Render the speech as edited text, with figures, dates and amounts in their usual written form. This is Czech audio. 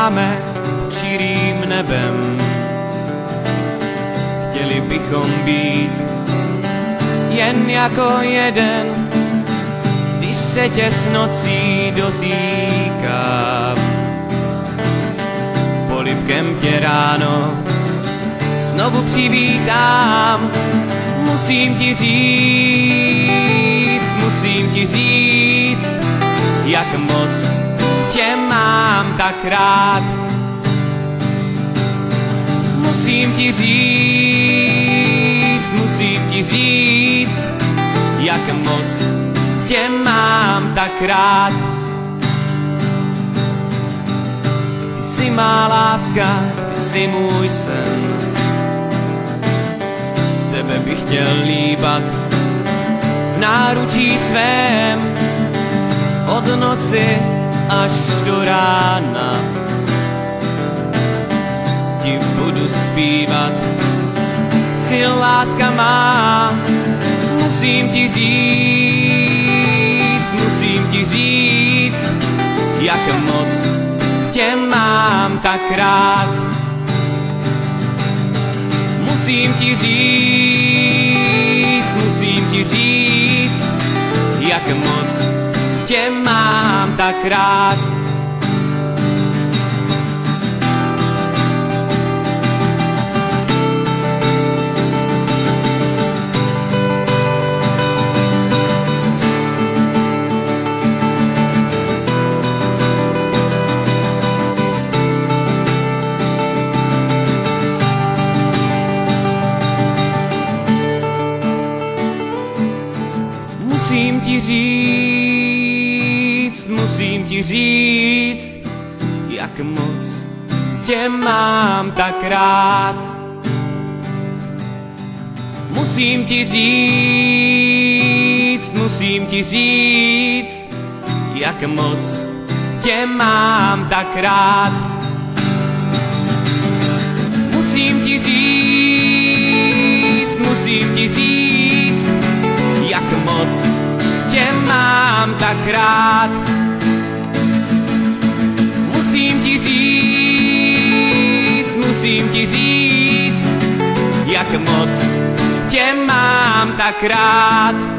lítáme čirým nebem. Chtěli bychom být jen jako jeden, když se tě s nocí dotýkám. Polibkem tě ráno znovu přivítám. Musím ti říct, jak moc tě mám tak rád. Musím ti říct, jak moc tě mám tak rád. Ty jsi má láska, ty jsi můj sen. Tebe bych chtěl líbat v náručí svém od noci až do rána. Ti budu zpívat, si láska má. Musím ti říct, jak moc tě mám tak rád. Musím ti říct, jak moc tě mám tak rád. Musím ti říct, jak moc tě mám tak rád. Musím ti říct, jak moc tě mám tak rád. Musím ti říct, jak moc tě mám tak rád. Musím ti říct, jak moc tě mám tak rád.